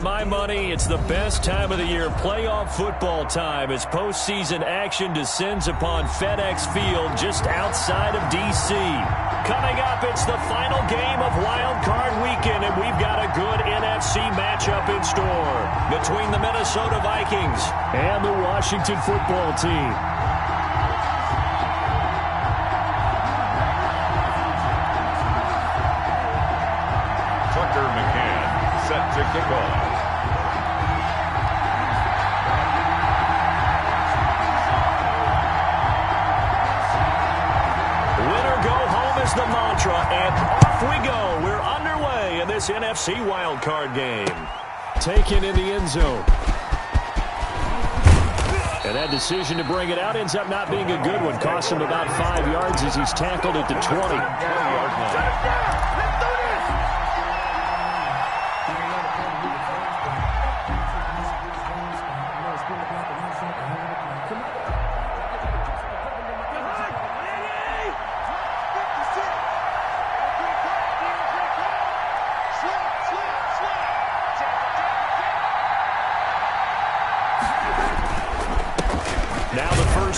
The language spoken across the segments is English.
My money, it's the best time of the year, playoff football time, as postseason action descends upon FedEx Field just outside of D.C. Coming up, it's the final game of Wild Card Weekend, and we've got a good NFC matchup in store between the Minnesota Vikings and the Washington football team. Set to kick off. Winner go home is the mantra, and off we go. We're underway in this NFC wildcard game. Taken in the end zone. And that decision to bring it out ends up not being a good one. Cost him about 5 yards as he's tackled at the 20.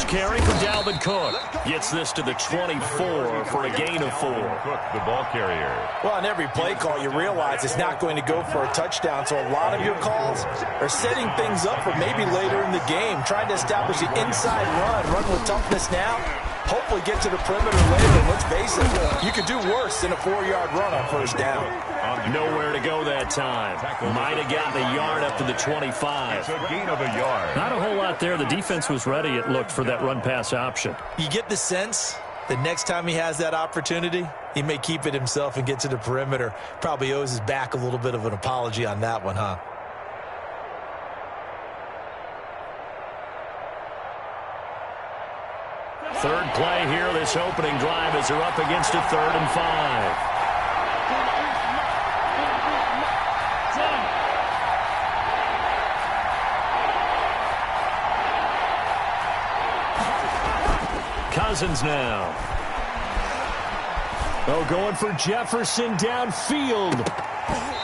Carry for Dalvin Cook. Gets this to the 24 for a gain of 4. Cook, the ball carrier. Well, on every play call, you realize it's not going to go for a touchdown, so a lot of your calls are setting things up for maybe later in the game, trying to establish the inside run with toughness now, hopefully get to the perimeter later. And let's face it, you could do worse than a 4-yard run on first down. Nowhere to go that time. Might have gotten a yard up to the 25. It's a gain of a yard. Not a whole lot there. The defense was ready, it looked, for that run-pass option. You get the sense that next time he has that opportunity, he may keep it himself and get to the perimeter. Probably owes his back a little bit of an apology on that one, huh? Third play here, this opening drive, as they're up against a 3rd and 5. Cousins now. Oh, going for Jefferson downfield.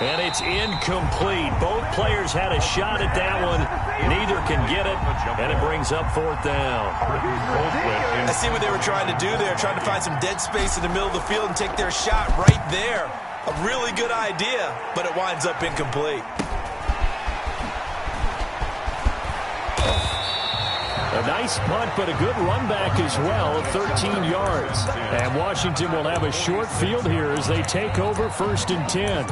And it's incomplete. Both players had a shot at that one. Neither can get it, and it brings up 4th down. I see what they were trying to do there, trying to find some dead space in the middle of the field and take their shot right there. A really good idea, but it winds up incomplete. A nice punt, but a good run back as well of 13 yards. And Washington will have a short field here as they take over 1st and 10.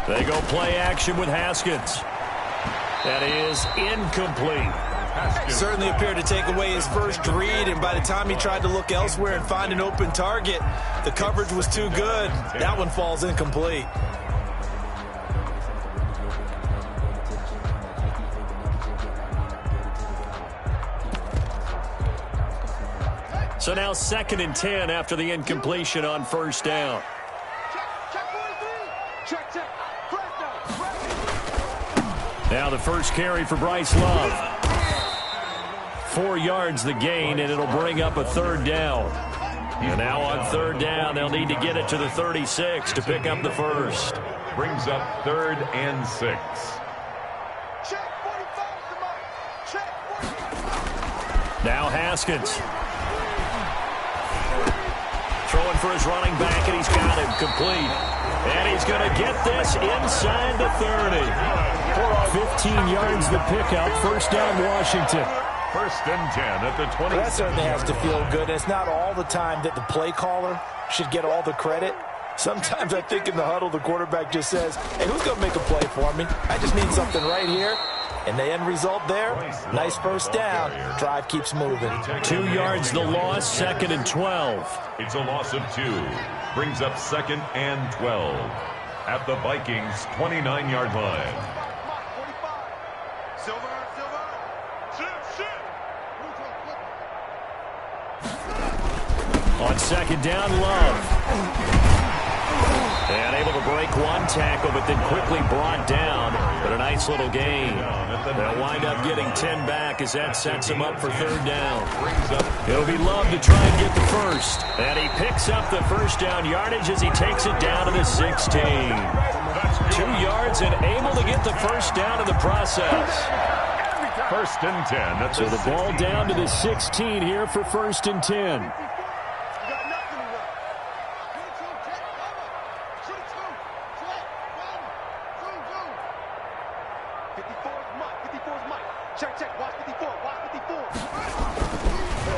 They go play action with Haskins. That is incomplete. Certainly appeared to take away his first read, and by the time he tried to look elsewhere and find an open target, the coverage was too good. That one falls incomplete. So now 2nd and 10 after the incompletion on 1st down. Now the first carry for Bryce Love. 4 yards the gain, and it'll bring up a 3rd down. And now on 3rd down, they'll need to get it to the 36 to pick up the first. Brings up 3rd and 6. Now Haskins. Throwing for his running back, and he's got him complete. And he's going to get this inside the 30. 15 yards the pickup. 1st down, Washington. 1st and 10 at the 20. That certainly has to feel good. It's not all the time that the play caller should get all the credit. Sometimes I think in the huddle, the quarterback just says, hey, who's going to make a play for me? I just need something right here. And the end result there, nice 1st down. Drive keeps moving. 2 yards the loss, 2nd and 12. It's a loss of 2. Brings up 2nd and 12 at the Vikings' 29-yard line. On second down, Love. And able to break one tackle, but then quickly brought down. But a nice little gain. They'll wind up getting 10 back as that sets them up for third down. It'll be Love to try and get the first. And he picks up the first down yardage as he takes it down to the 16. 2 yards and able to get the first down in the process. First and 10. So the ball down to the 16 here for first and 10.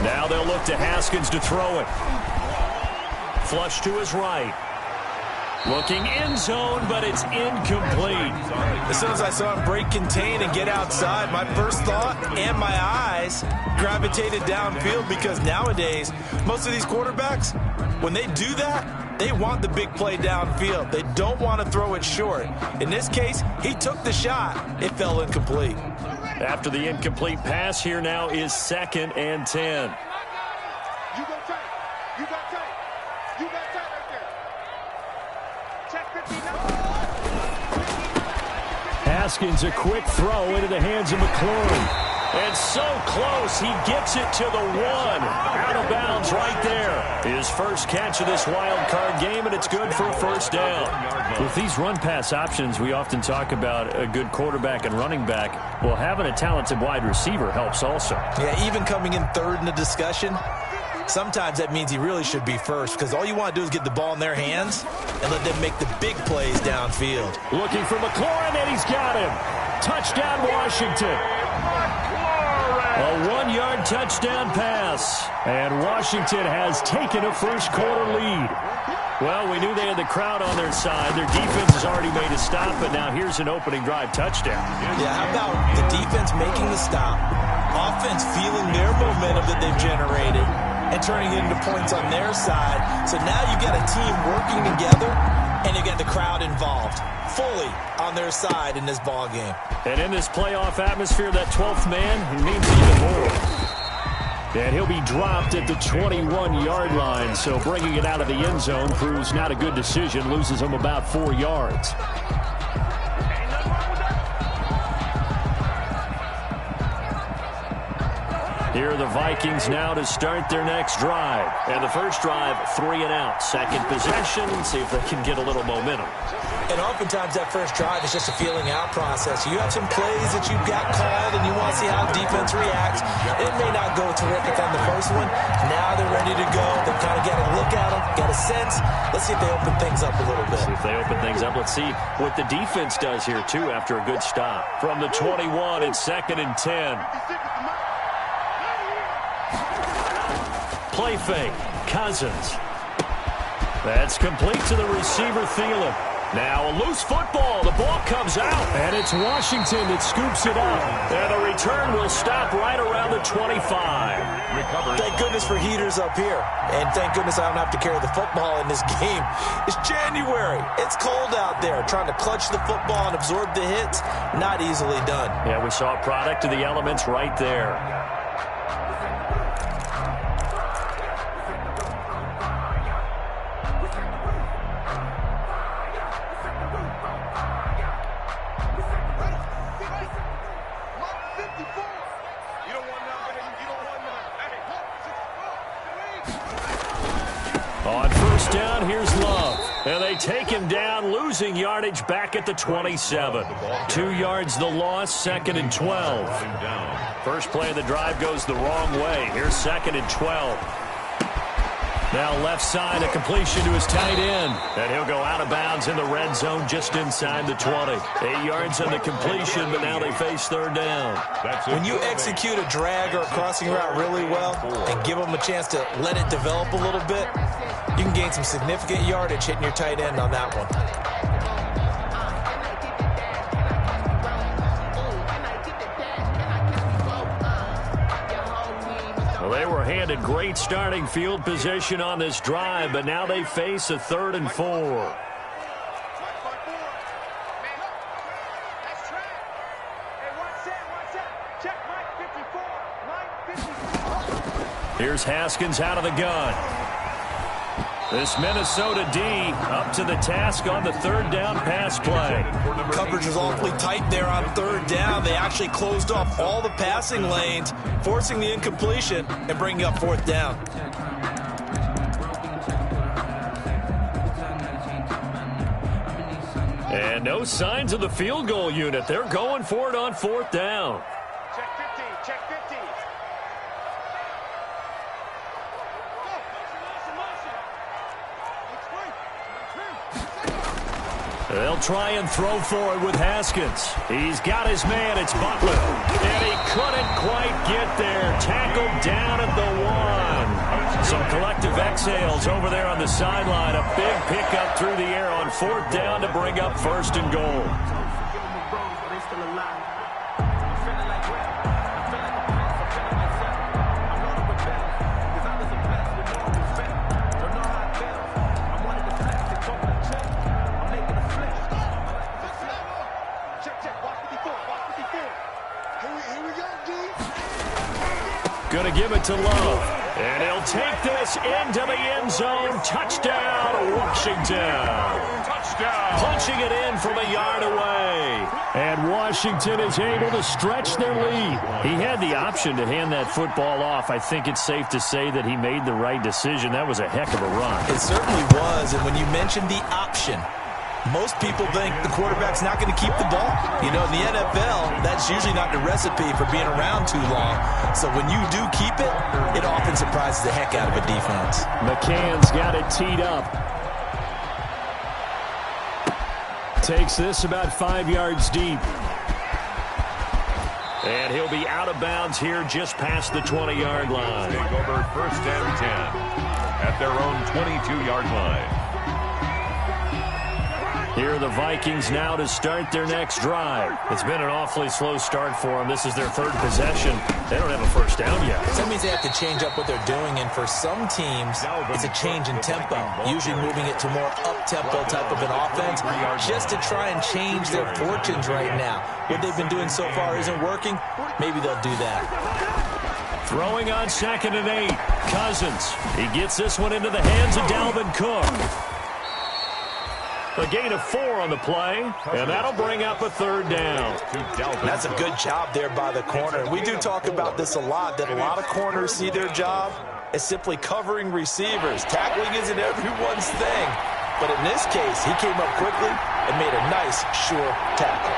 Now they'll look to Haskins to throw it. Flush to his right. Looking end zone, but it's incomplete. As soon as I saw him break contain and get outside, my first thought and my eyes gravitated downfield, because nowadays, most of these quarterbacks, when they do that, they want the big play downfield. They don't want to throw it short. In this case, he took the shot. It fell incomplete. After the incomplete pass, here now is second and 10. You go tight. You got tight. You got tight right there. Check 59. Haskins, a quick throw into the hands of McLaurin. And so close, he gets it to the 1. Out of bounds right there. His first catch of this wild card game, and it's good for a first down. With these run-pass options, we often talk about a good quarterback and running back. Well, having a talented wide receiver helps also. Yeah, even coming in third in the discussion, sometimes that means he really should be first, because all you want to do is get the ball in their hands and let them make the big plays downfield. Looking for McLaurin, and he's got him. Touchdown, Washington. A 1-yard touchdown pass. And Washington has taken a first-quarter lead. Well, we knew they had the crowd on their side. Their defense has already made a stop, but now here's an opening drive touchdown. Yeah, how about the defense making the stop, offense feeling their momentum that they've generated, and turning it into points on their side. So now you've got a team working together, and you got the crowd involved fully on their side in this ball game. And in this playoff atmosphere, that 12th man means even more. And he'll be dropped at the 21-yard line, so bringing it out of the end zone proves not a good decision, loses him about 4 yards. Here are the Vikings now to start their next drive. And the first drive, 3 and out. Second possession, see if they can get a little momentum. And oftentimes that first drive is just a feeling out process. You have some plays that you've got called and you want to see how the defense reacts. It may not go terrific on the first one. Now they're ready to go. They've kind of got a look at them, got a sense. Let's see if they open things up a little bit. See if they open things up. Let's see what the defense does here, too, after a good stop. From the 21, it's second and 10. Play fake. Cousins. That's complete to the receiver, Thielen. Now a loose football. The ball comes out. And it's Washington that scoops it up. And the return will stop right around the 25. Thank goodness for heaters up here. And thank goodness I don't have to carry the football in this game. It's January. It's cold out there. Trying to clutch the football and absorb the hits, not easily done. Yeah, we saw a product of the elements right there. On first down, here's Love. And they take him down, losing yardage back at the 27. 2 yards the loss, second and 12. First play of the drive goes the wrong way. Here's second and 12. Now left side, a completion to his tight end. And he'll go out of bounds in the red zone just inside the 20. 8 yards on the completion, but now they face third down. When you execute a drag or a crossing route really well and give them a chance to let it develop a little bit, you can gain some significant yardage hitting your tight end on that one. Well, they were handed great starting field position on this drive, but now they face a 3rd and 4. Here's Haskins out of the gun. This Minnesota D up to the task on the third down pass play. Coverage was awfully tight there on third down. They actually closed off all the passing lanes, forcing the incompletion and bringing up fourth down. And no signs of the field goal unit. They're going for it on fourth down. Check 15, check 15. They'll try and throw for it with Haskins. He's got his man. It's Butler. And he couldn't quite get there. Tackled down at the 1. Some collective exhales over there on the sideline. A big pickup through the air on fourth down to bring up first and goal. Going to give it to Love. And he'll take this into the end zone. Touchdown, Washington. Touchdown. Punching it in from a yard away. And Washington is able to stretch their lead. He had the option to hand that football off. I think it's safe to say that he made the right decision. That was a heck of a run. It certainly was. And when you mentioned the option, most people think the quarterback's not going to keep the ball. You know, in the NFL, that's usually not the recipe for being around too long. So when you do keep it, it often surprises the heck out of a defense. McCann's got it teed up. Takes this about 5 yards deep. And he'll be out of bounds here just past the 20-yard line. Take over first and 10 at their own 22-yard line. Here are the Vikings now to start their next drive. It's been an awfully slow start for them. This is their third possession. They don't have a first down yet. That means they have to change up what they're doing, and for some teams, it's a change in tempo, usually moving it to more up-tempo type of an offense, just to try and change their fortunes right now. What they've been doing so far isn't working. Maybe they'll do that. Throwing on 2nd and 8. Cousins. He gets this one into the hands of Dalvin Cook. A gain of 4 on the play, and that'll bring up a third down. That's a good job there by the corner. We do talk about this a lot, that a lot of corners see their job as simply covering receivers. Tackling isn't everyone's thing. But in this case, he came up quickly and made a nice, sure tackle.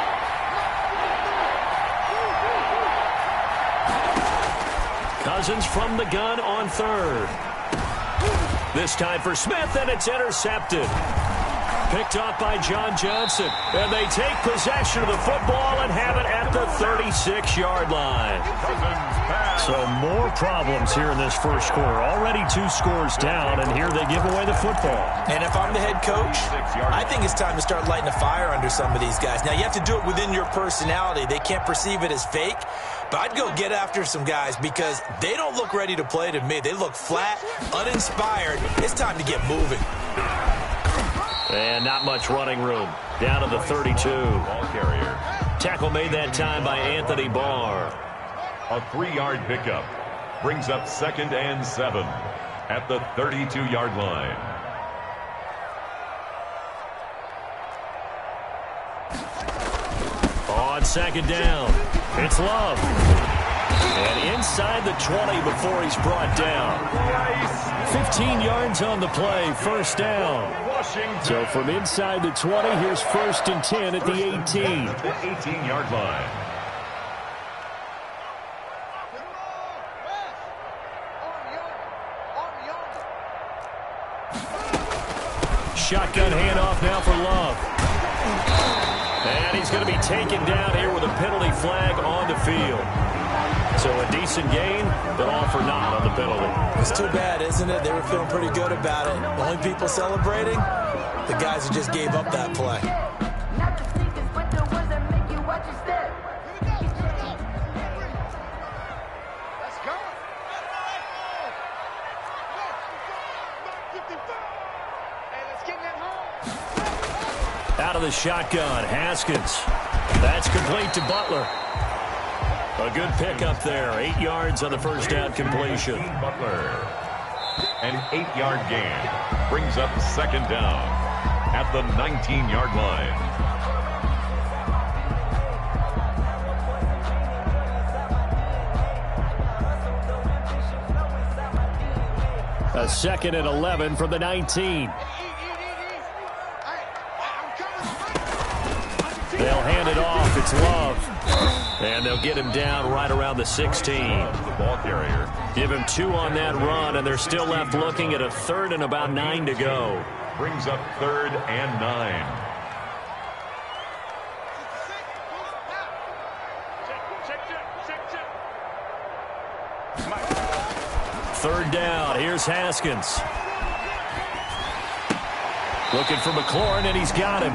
Cousins from the gun on third. This time for Smith, and it's intercepted. Picked up by John Johnson. And they take possession of the football and have it at the 36-yard line. So more problems here in this first quarter. Already 2 scores down, and here they give away the football. And if I'm the head coach, I think it's time to start lighting a fire under some of these guys. Now, you have to do it within your personality. They can't perceive it as fake. But I'd go get after some guys because they don't look ready to play to me. They look flat, uninspired. It's time to get moving. And not much running room. Down to the 32. Ball carrier. Tackle made that time by Anthony Barr. A 3-yard pickup brings up 2nd and 7 at the 32-yard line. On 2nd down, it's Love. And inside the 20 before he's brought down. 15 yards on the play, first down. So from inside the 20, here's 1st and 10 at the 18. The 18-yard line. Shotgun handoff now for Love. And he's going to be taken down here with a penalty flag on the field. So a decent gain, but all for naught on the penalty. It's too bad, isn't it? They were feeling pretty good about it. The only people celebrating, the guys who just gave up that play. Out of the shotgun, Haskins. That's complete to Butler. A good pickup there. 8 yards on the first down completion. Butler. An 8-yard gain brings up second down at the 19-yard line. A 2nd and 11 from the 19. They'll hand it off. It's Love. And they'll get him down right around the 16. The ball carrier. Give him 2 on that run, and they're still left looking at a 3rd and about 9 to go. Brings up 3rd and 9. Third down. Here's Haskins. Looking for McLaurin, and he's got him.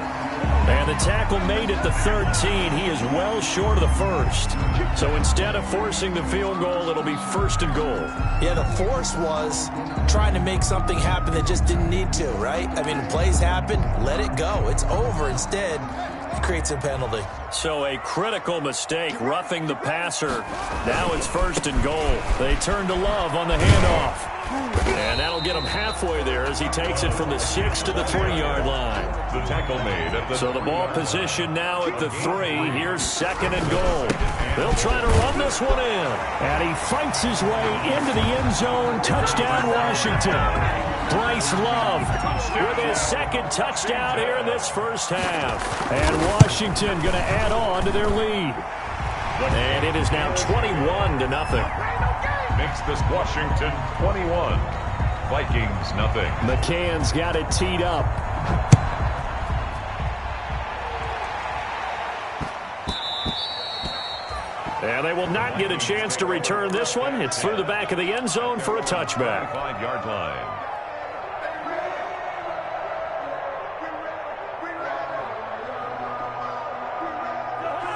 And the tackle made at the 13. He is well short of the first. So instead of forcing the field goal, it'll be 1st and goal. Yeah, the force was trying to make something happen that just didn't need to, right? I mean, plays happen, let it go. It's over. Instead, it creates a penalty. So a critical mistake, roughing the passer. Now it's 1st and goal. They turn to Love on the handoff. And that'll get him halfway there as he takes it from the 6 to the 3-yard line. The tackle made at the So the ball position now at the 3. Here's 2nd and goal. They'll try to run this one in. And he fights his way into the end zone. Touchdown, Washington. Bryce Love with his 2nd touchdown here in this first half. And Washington going to add on to their lead. And it is now 21-0. makes this Washington 21. Vikings nothing. McCann's got it teed up. And they will not get a chance to return this one. It's through the back of the end zone for a touchback. 5-yard line.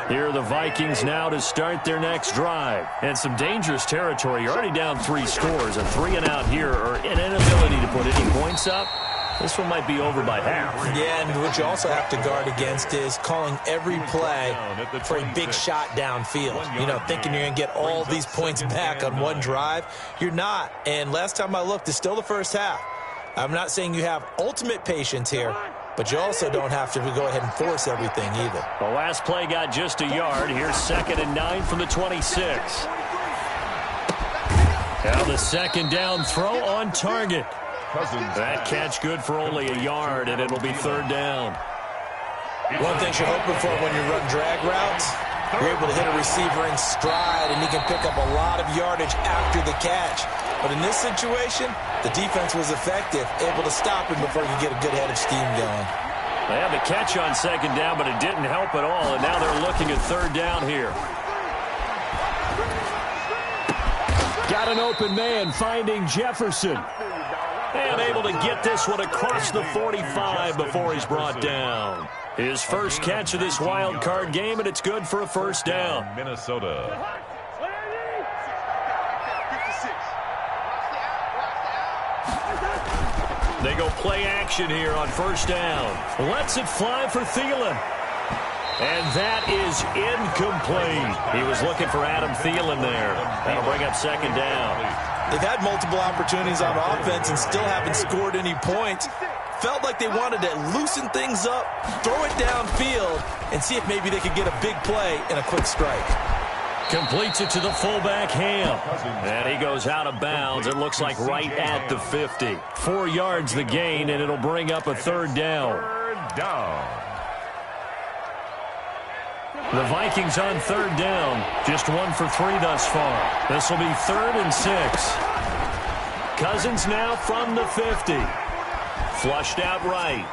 Here are the Vikings now to start their next drive. And some dangerous territory. You're already down 3 scores. A 3-and-out here, or an inability to put any points up. This one might be over by half. Yeah, and what you also have to guard against is calling every play for a big shot downfield. You know, thinking you're going to get all these points back on one drive. You're not. And last time I looked, it's still the first half. I'm not saying you have ultimate patience here, but you also don't have to go ahead and force everything either. The last play got just a yard. Here's 2nd and 9 from the 26. Now the 2nd down throw on target. That catch good for only a yard, and it'll be 3rd down. One thing you're hoping for when you run drag routes, you're able to hit a receiver in stride, and he can pick up a lot of yardage after the catch. But in this situation, the defense was effective, able to stop him before he could get a good head of steam going. They had the catch on 2nd down, but it didn't help at all, and now they're looking at 3rd down here. Got an open man finding Jefferson. And able to get this one across the 45 before he's brought down. His first catch of this wild card game, and it's good for a 1st down. Minnesota. They go play action here on 1st down. Lets it fly for Thielen. And that is incomplete. He was looking for Adam Thielen there. That'll bring up 2nd down. They've had multiple opportunities on offense and still haven't scored any points. Felt like they wanted to loosen things up, throw it downfield, and see if maybe they could get a big play and a quick strike. Completes it to the fullback, Ham. And he goes out of bounds. It looks like right at the 50. 4 yards the gain, and it'll bring up a 3rd down. 3rd down. The Vikings on 3rd down. Just 1 for 3 thus far. This will be 3rd and 6. Cousins now from the 50. Flushed out right.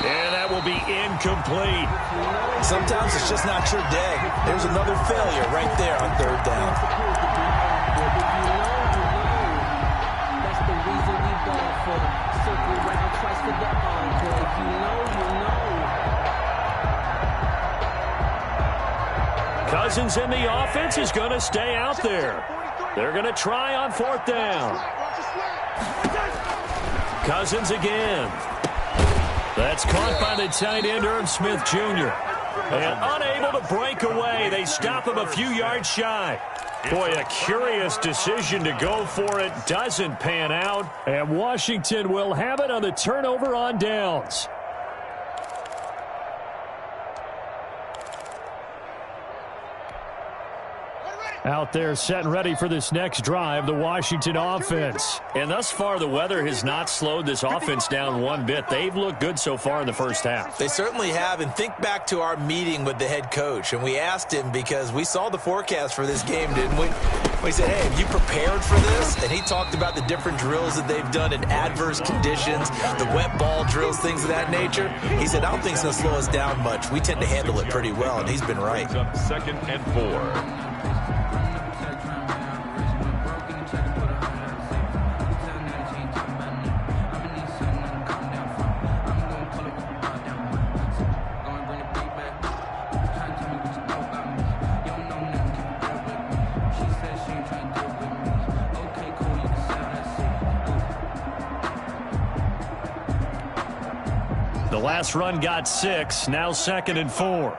And that will be incomplete. Sometimes it's just not your day. There's another failure right there on 3rd down. That's the reason we ball for them. Circle round twice for the encore. If you know, you know. Cousins in the offense is going to stay out there. They're going to try on 4th down. Cousins again. That's caught by the tight end, Irv Smith Jr. And unable to break away. They stop him a few yards shy. Boy, a curious decision to go for it. Doesn't pan out. And Washington will have it on the turnover on downs. Out there set and ready for this next drive, the Washington offense. And thus far, the weather has not slowed this offense down one bit. They've looked good so far in the first half. They certainly have. And think back to our meeting with the head coach. And we asked him because we saw the forecast for this game, didn't we? We said, hey, have you prepared for this? And he talked about the different drills that they've done in adverse conditions, the wet ball drills, things of that nature. He said, I don't think it's going to slow us down much. We tend to handle it pretty well, and he's been right. Brings up 2nd and 4. The last run got 6, now 2nd and 4.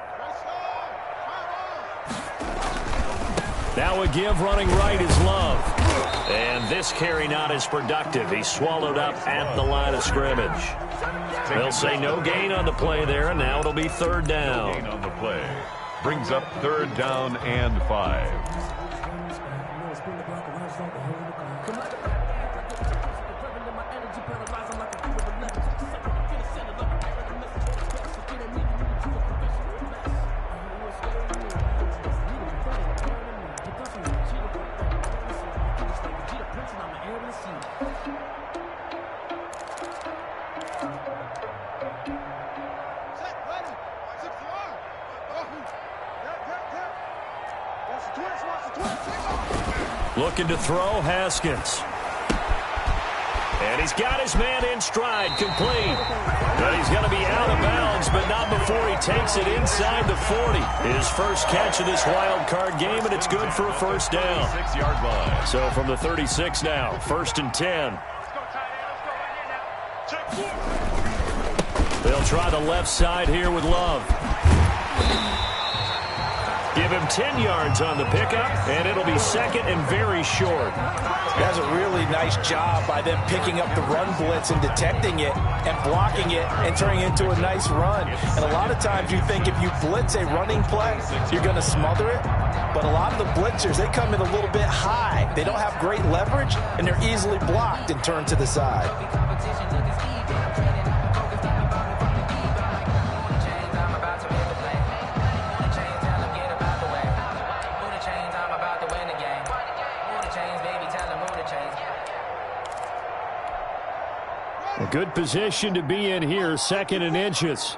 Now a give running right is Love. And this carry not as productive. He's swallowed up at the line of scrimmage. They'll say no gain on the play there, and now it'll be 3rd down. Gain on the play. Brings up 3rd down and 5. Looking to throw, Haskins. And he's got his man in stride, complete. But he's going to be out of bounds, but not before he takes it inside the 40. His first catch of this wild card game, and it's good for a 1st down. 6-yard line. So from the 36 now, 1st and 10. They'll try the left side here with Love. Give him 10 yards on the pickup, and it'll be 2nd and very short. That's a really nice job by them picking up the run blitz and detecting it and blocking it and turning it into a nice run. And a lot of times you think if you blitz a running play, you're going to smother it. But a lot of the blitzers, they come in a little bit high. They don't have great leverage, and they're easily blocked and turned to the side. A good position to be in here, 2nd and inches.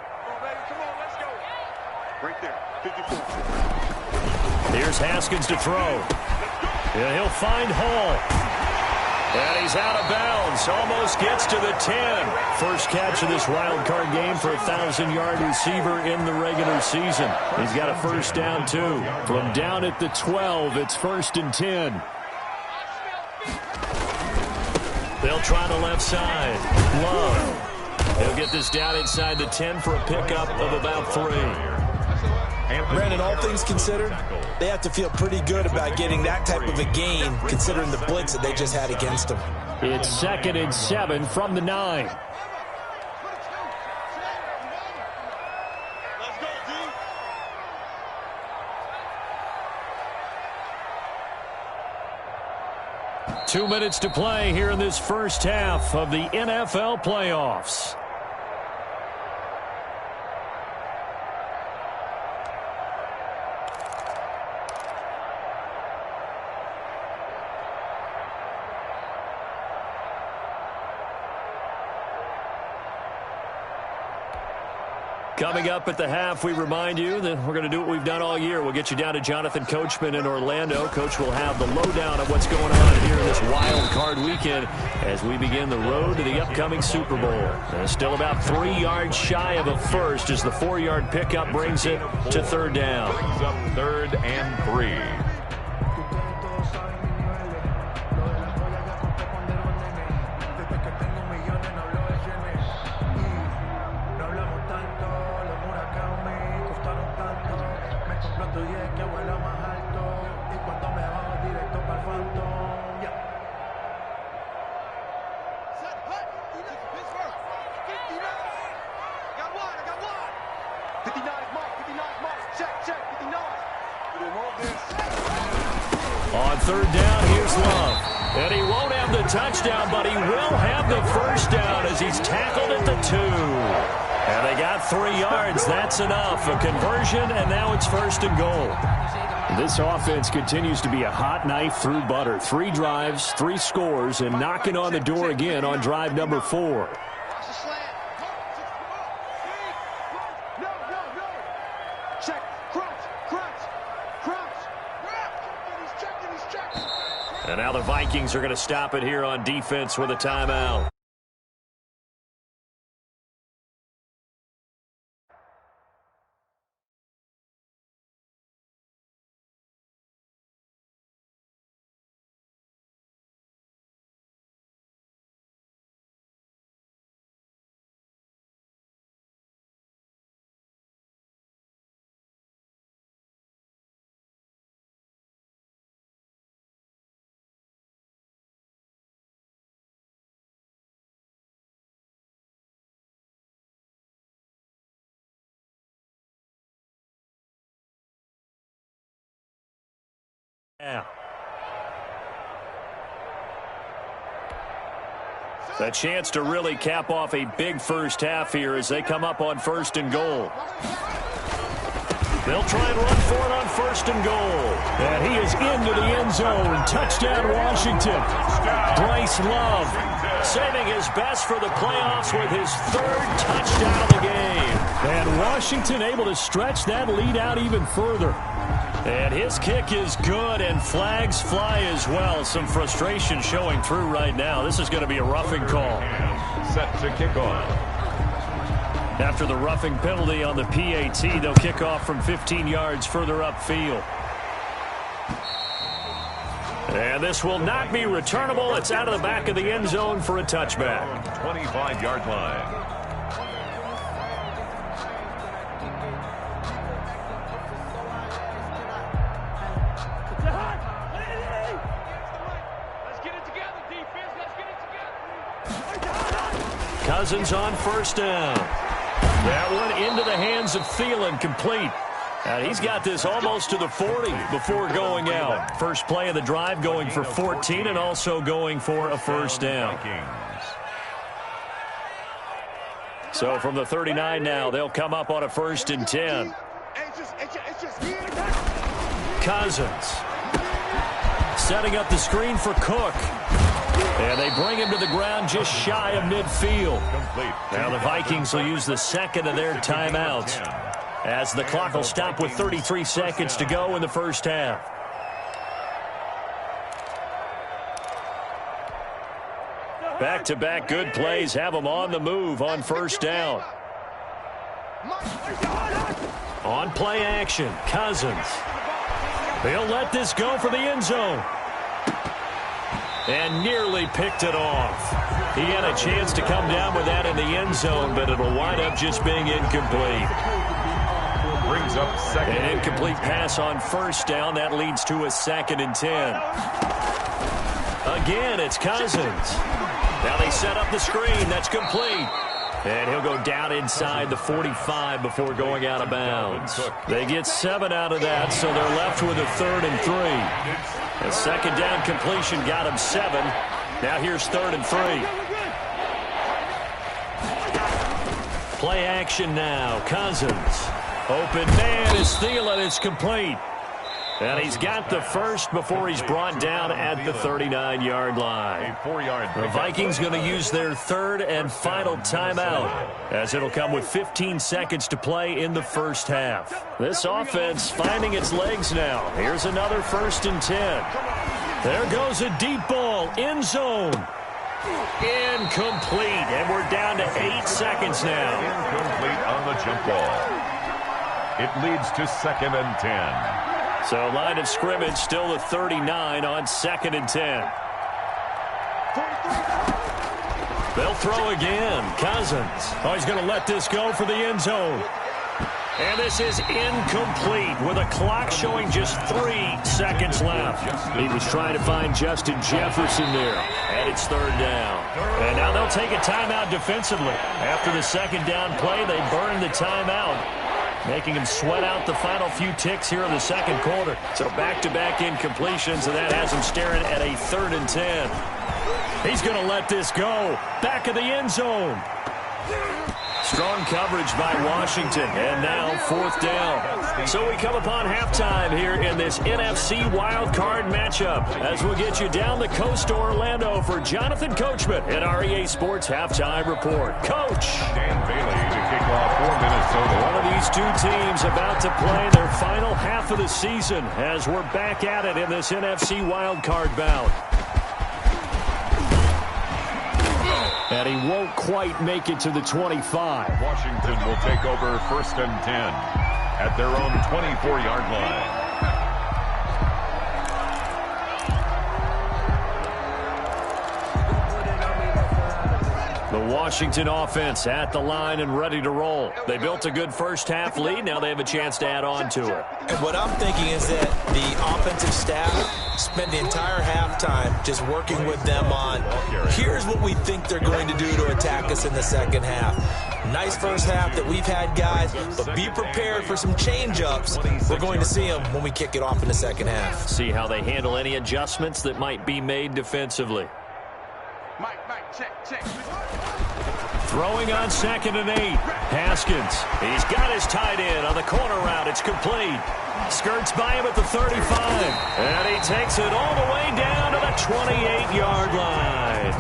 Right there, 54. Here's Haskins to throw. And he'll find Hall. And he's out of bounds. Almost gets to the 10. First catch of this wild card game for a 1,000-yard receiver in the regular season. He's got a 1st down, too. From down at the 12, it's 1st and 10. They'll try the left side. Love. He'll get this down inside the 10 for a pickup of about 3. Brandon, all things considered, they have to feel pretty good about getting that type of a gain, considering the blitz that they just had against them. It's 2nd and 7 from the 9. Let's go, D. 2 minutes to play here in this first half of the NFL playoffs. Coming up at the half, we remind you that we're going to do what we've done all year. We'll get you down to Jonathan Coachman in Orlando. Coach will have the lowdown of what's going on here in this wild card weekend as we begin the road to the upcoming Super Bowl. Still about 3 yards shy of a first as the 4-yard pickup brings it to 3rd down. Brings up 3rd and 3. third down. Here's Love. And he won't have the touchdown, but he will have the first down as he's tackled at the 2. And they got 3 yards. That's enough. A conversion, and now it's first and goal. This offense continues to be a hot knife through butter. 3 drives, 3 scores, and knocking on the door again on drive number 4. And now the Vikings are going to stop it here on defense with a timeout. Yeah. A chance to really cap off a big first half here as they come up on first and goal. They'll try and run for it on first and goal. And he is into the end zone. Touchdown, Washington. Bryce Love saving his best for the playoffs with his 3rd touchdown of the game. And Washington able to stretch that lead out even further. And his kick is good, and flags fly as well. Some frustration showing through right now. This is going to be a roughing call. Set to kick off. After the roughing penalty on the PAT, they'll kick off from 15 yards further upfield. And this will not be returnable. It's out of the back of the end zone for a touchback. 25-yard line. Cousins on first down. That one into the hands of Thielen, complete. And he's got this almost to the 40 before going out. First play of the drive going for 14 and also going for a first down. So from the 39 now, they'll come up on a 1st and 10. Cousins setting up the screen for Cook. And they bring him to the ground just shy of midfield. Now the Vikings will use the second of their timeouts as the clock will stop with 33 seconds to go in the first half. Back-to-back good plays have them on the move on first down. On play action, Cousins. He'll let this go for the end zone. And nearly picked it off. He had a chance to come down with that in the end zone, but it'll wind up just being incomplete. Brings up second. An incomplete pass on first down. That leads to a 2nd and 10. Again, it's Cousins. Now they set up the screen. That's complete. And he'll go down inside the 45 before going out of bounds. They get 7 out of that, so they're left with a 3rd and 3. A second down completion got him 7. Now here's 3rd and 3. Play action now. Cousins. Open man is Thielen. It's complete. And he's got the first before he's brought down at the 39-yard line. The Vikings going to use their 3rd and final timeout as it'll come with 15 seconds to play in the first half. This offense finding its legs now. Here's another 1st and 10. There goes a deep ball. End zone. Incomplete. And we're down to 8 seconds now. Incomplete on the jump ball. It leads to 2nd and 10. So line of scrimmage still the 39 on 2nd and 10. They'll throw again. Cousins. Oh, he's going to let this go for the end zone. And this is incomplete with a clock showing just 3 seconds left. He was trying to find Justin Jefferson there. And it's 3rd down. And now they'll take a timeout defensively. After the 2nd down play, they burn the timeout. making him sweat out the final few ticks here in the second quarter. So back-to-back incompletions, and that has him staring at a 3rd and 10. He's going to let this go. Back of the end zone. Strong coverage by Washington, and now 4th down. So we come upon halftime here in this NFC wildcard matchup as we'll get you down the coast to Orlando for Jonathan Coachman at our EA Sports Halftime Report. Coach. Dan Bailey to kick off for Minnesota. One of these two teams about to play their final half of the season as we're back at it in this NFC wildcard bout. And he won't quite make it to the 25. Washington will take over 1st and 10 at their own 24-yard line. The Washington offense at the line and ready to roll. They built a good first-half lead. Now they have a chance to add on to it. And what I'm thinking is that the offensive staff spent the entire halftime just working with them on, here's what we think they're going to do to attack us in the second half. Nice first half that we've had, guys, but be prepared for some change-ups. We're going to see them when we kick it off in the second half. See how they handle any adjustments that might be made defensively. Mike, check. Throwing on 2nd and 8. Haskins. He's got his tight end on the corner route. It's complete. Skirts by him at the 35. And he takes it all the way down to the 28-yard line.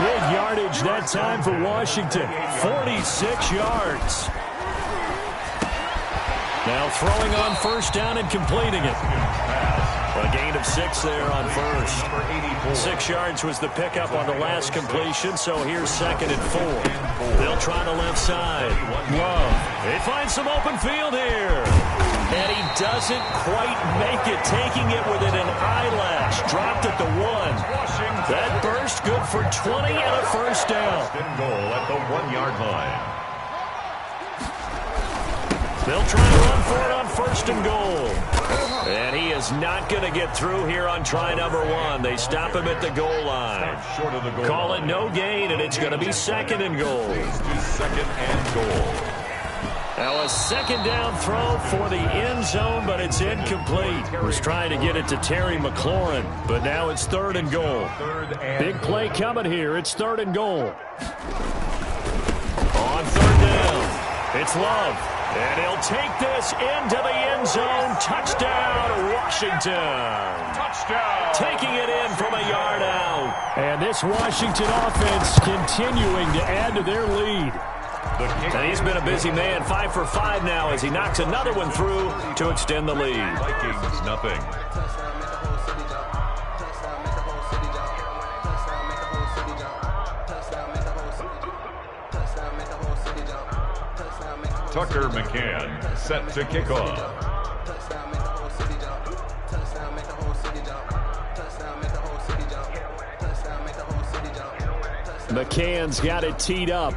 Big yardage that time for Washington. 46 yards. Now throwing on 1st down and completing it. A gain of 6 there on 1st. 6 yards was the pickup on the last completion, so here's 2nd and 4. They'll try the left side. Love. They find some open field here. And he doesn't quite make it, taking it within an eyelash. Dropped at the 1. That burst good for 20 and a 1st down. Goal at the 1-yard line. They'll try to run for it on 1st and goal. And he is not going to get through here on try number 1. They stop him at the goal line. Short of the goal Call line. it no gain, and it's going to be 2nd and goal. 2nd and goal. Now a 2nd down throw for the end zone, but it's incomplete. He was trying to get it to Terry McLaurin, but now it's 3rd and goal. Big play coming here. It's 3rd and goal. On 3rd down, it's Love. And he'll take this into the end zone. Touchdown, Washington. Touchdown. Taking it in from a yard out. And this Washington offense continuing to add to their lead. And he's been a busy man. 5 for 5 now as he knocks another one through to extend the lead. Vikings, nothing. Tucker McCann set to kick off. McCann's got it teed up.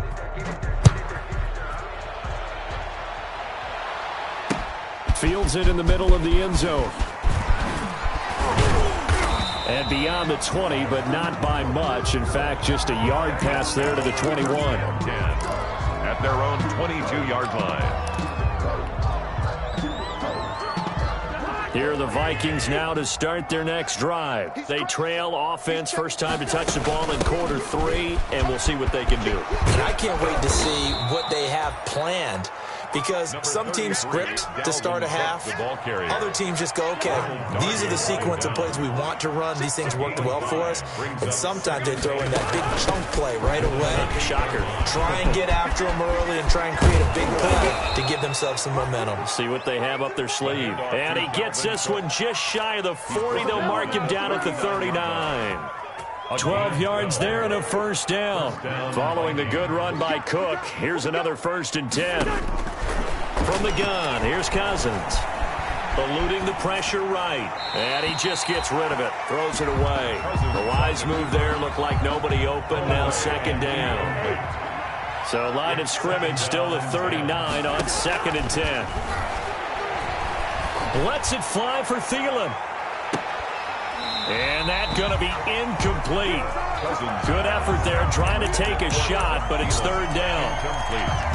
Fields it in the middle of the end zone. And beyond the 20, but not by much. In fact, just a yard pass there to the 21. At their own 22-yard line. Here are the Vikings now to start their next drive. They trail offense, first time to touch the ball in quarter 3, and we'll see what they can do. And I can't wait to see what they have planned, because some teams script to start a half. Other teams just go, okay, these are the sequence of plays we want to run. These things worked well for us. And sometimes they throw in that big chunk play right away. Shocker. Try and get after them early and try and create a big play to give themselves some momentum. See what they have up their sleeve. And he gets this one just shy of the 40. They'll mark him down at the 39. 12 yards there and a 1st down. Following the good run by Cook, here's another 1st and 10. From the gun, here's Cousins. Eluding the pressure right. And he just gets rid of it. Throws it away. The wise move there. Looked like nobody open. Now 2nd down. So line of scrimmage still the 39 on 2nd and 10. Lets it fly for Thielen. And that's going to be incomplete. Good effort there trying to take a shot, but it's third down.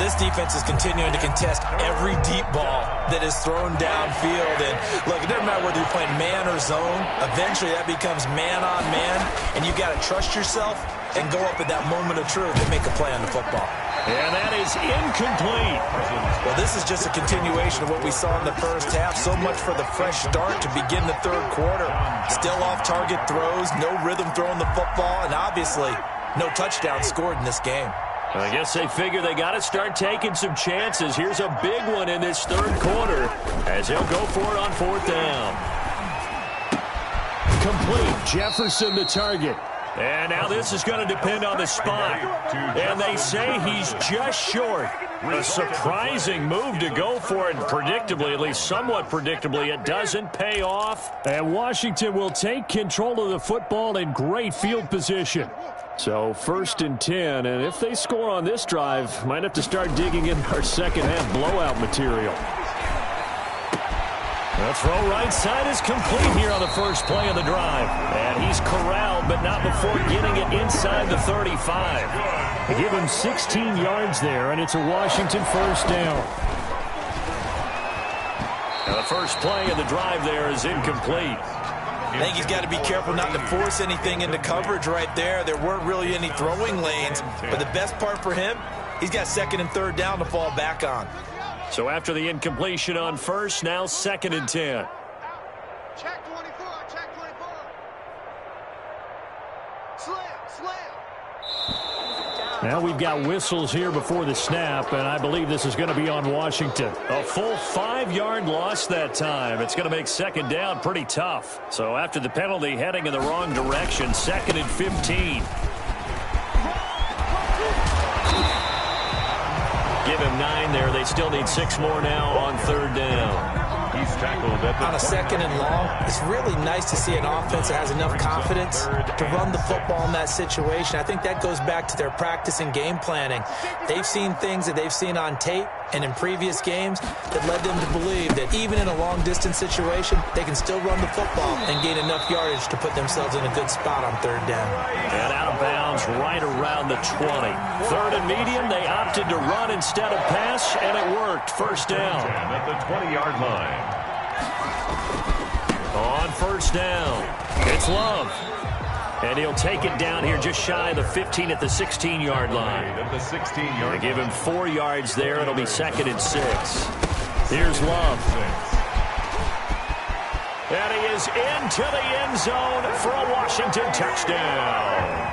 This defense is continuing to contest every deep ball that is thrown downfield. And look, it doesn't matter whether you're playing man or zone. Eventually that becomes man on man, and you got to trust yourself and go up at that moment of truth and make a play on the football. And that is incomplete. Well, this is just a continuation of what we saw in the first half. So much for the fresh start to begin the third quarter. Still off-target throws, no rhythm throwing the football, and obviously no touchdown scored in this game. I guess they figure they got to start taking some chances. Here's a big one in this third quarter as he'll go for it on fourth down. Complete. Jefferson the target. And now this is going to depend on the spot. And they say he's just short. A surprising move to go for it. Predictably, at least somewhat predictably, it doesn't pay off. And Washington will take control of the football in great field position. So 1st and 10, and if they score on this drive, might have to start digging in our second half blowout material. The throw right side is complete here on the first play of the drive. And he's corralled, but not before getting it inside the 35. They give him 16 yards there, and it's a Washington first down. Now the first play of the drive there is incomplete. I think he's got to be careful not to force anything into coverage right there. There weren't really any throwing lanes, but the best part for him, he's got 2nd and 3rd down to fall back on. So after the incompletion on first, now 2nd and 10. Check 24, check 24. Slam. Now we've got whistles here before the snap, and I believe this is going to be on Washington. A full 5-yard loss that time. It's going to make 2nd down pretty tough. So after the penalty, heading in the wrong direction, 2nd and 15. Give him 9 there. They still need 6 more now on 3rd down. He's tackled at the On a 2nd and long, it's really nice to see an offense that has enough confidence to run the football in that situation. I think that goes back to their practice and game planning. They've seen things that they've seen on tape and in previous games that led them to believe that even in a long-distance situation, they can still run the football and gain enough yardage to put themselves in a good spot on 3rd down. And out of bounds right around the 20. 3rd and medium, they opted to run instead of pass, and it worked. First down. at the 20-yard line. On first down, it's Love. And he'll take it down here just shy of the 15 at the 16-yard line. At the 16-yard They give him 4 yards there. It'll be 2nd and 6. Here's Love. And he is into the end zone for a Washington touchdown.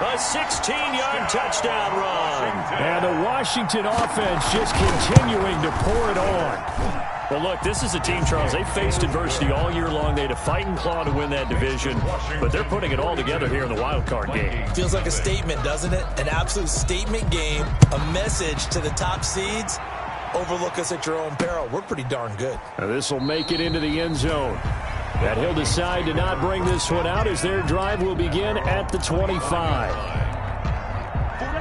A 16-yard touchdown run. And the Washington offense just continuing to pour it on. Well, look, this is a team, Charles. They faced adversity all year long. They had to fight and claw to win that division, but they're putting it all together here in the wild card game. Feels like a statement, doesn't it? An absolute statement game, a message to the top seeds. Overlook us at your own peril. We're pretty darn good. Now this will make it into the end zone. And he'll decide to not bring this one out as their drive will begin at the 25.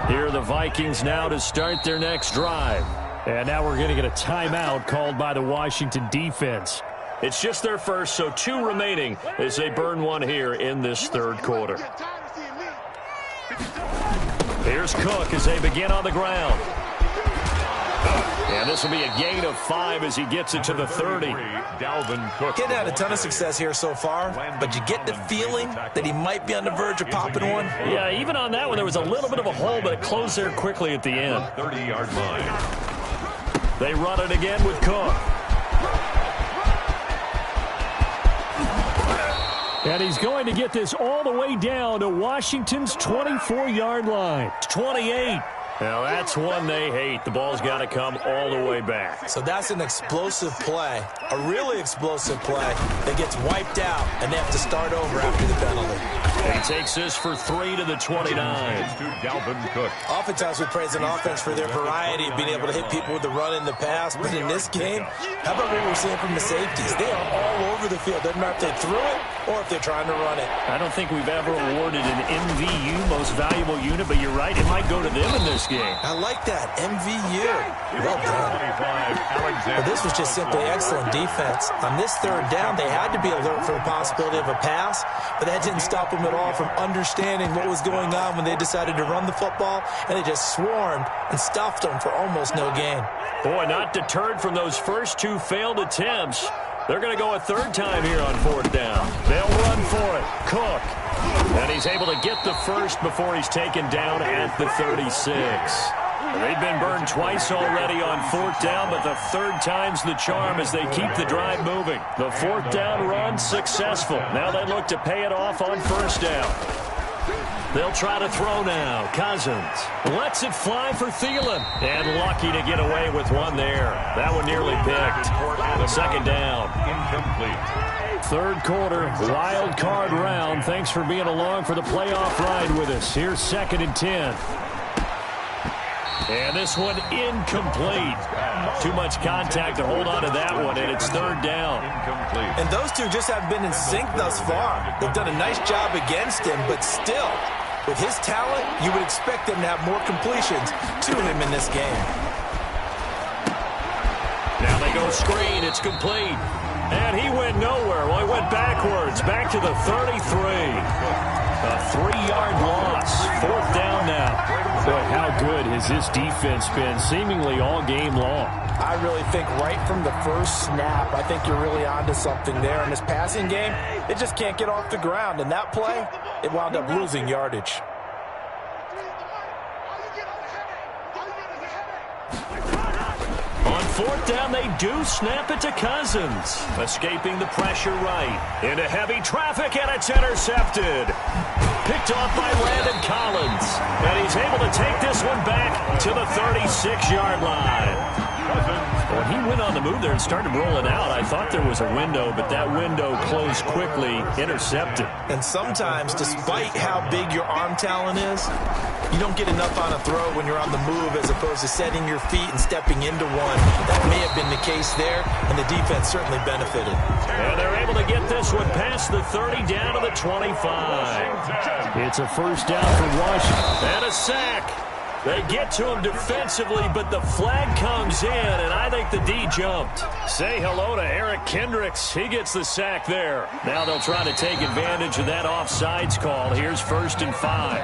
Here are the Vikings now to start their next drive. And now we're going to get a timeout called by the Washington defense. It's just their first, so 2 remaining as they burn one here in this third quarter. Here's Cook as they begin on the ground. And this will be a gain of 5 as he gets it to the 30. Dalvin Cook. Getting had a ton of success here so far, but you get the feeling that he might be on the verge of popping one. Yeah, even on that one, there was a little bit of a hole, but it closed there quickly at the end. 30-yard line. They run it again with Cook. And he's going to get this all the way down to Washington's 24-yard line. 28. Now, that's one they hate. The ball's got to come all the way back. So that's an explosive play, a really explosive play that gets wiped out, and they have to start over after the penalty. And he takes this for 3 to the 29. To Dalvin Cook. Oftentimes we praise an offense for their variety of being able to hit people with the run and the pass, but in this game, how about what we're seeing from the safeties? They are all over the field. Doesn't matter if they threw it or if they're trying to run it. I don't think we've ever awarded an MVU, most valuable unit, but you're right, it might go to them in this game. I like that, MVU. Well done. Well, this was just simply excellent defense. On this third down, they had to be alert for the possibility of a pass, but that didn't stop them at all from understanding what was going on when they decided to run the football, and they just swarmed and stuffed them for almost no gain. Boy, not deterred from those first two failed attempts. They're going to go a third time here on fourth down. They'll run for it. Cook. And he's able to get the first before he's taken down at the 36. They've been burned twice already on fourth down, but the third time's the charm as they keep the drive moving. The fourth down run successful. Now they look to pay it off on first down. They'll try to throw now. Cousins lets it fly for Thielen. And lucky to get away with one there. That one nearly picked. Second down. Incomplete. Third quarter, wild card round. Thanks for being along for the playoff ride with us. Here's 2nd and 10. And this one incomplete. Too much contact to hold on to that one, and it's third down. Incomplete. And those two just haven't been in sync thus far. They've done a nice job against him, but still, with his talent, you would expect them to have more completions to him in this game. Now they go screen. It's complete. And he went nowhere. Well, he went backwards, back to the 33. A 3-yard loss. Fourth down now. Boy, how good has this defense been seemingly all game long? I really think right from the first snap, I think you're really onto something there. In this passing game, it just can't get off the ground. And that play, it wound up losing yardage. On fourth down, they do snap it to Cousins. Escaping the pressure right. Into heavy traffic, and it's intercepted. Picked off by Landon Collins. And he's able to take this one back to the 36-yard line. When he went on the move there and started rolling out, I thought there was a window, but that window closed quickly, intercepted. And sometimes, despite how big your arm talent is, you don't get enough on a throw when you're on the move as opposed to setting your feet and stepping into one. That may have been the case there, and the defense certainly benefited. And they're able to get this one past the 30 down to the 25. It's a first down for Washington. And a sack. They get to him defensively, but the flag comes in, and I think the D jumped. Say hello to Eric Kendricks. He gets the sack there. Now they'll try to take advantage of that offsides call. Here's 1st and 5.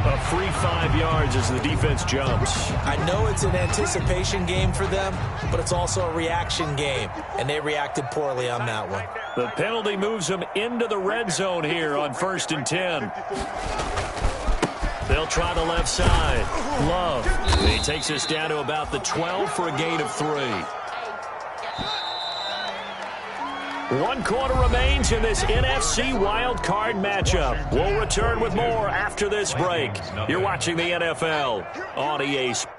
A free 5 yards as the defense jumps. I know it's an anticipation game for them, but it's also a reaction game, and they reacted poorly on that one. The penalty moves them into the red zone here on 1st and 10. They'll try the left side. Love. He takes us down to about the 12 for a gain of 3. 1 quarter remains in this NFC wild card matchup. We'll return with more after this break. You're watching the NFL on EA Sports.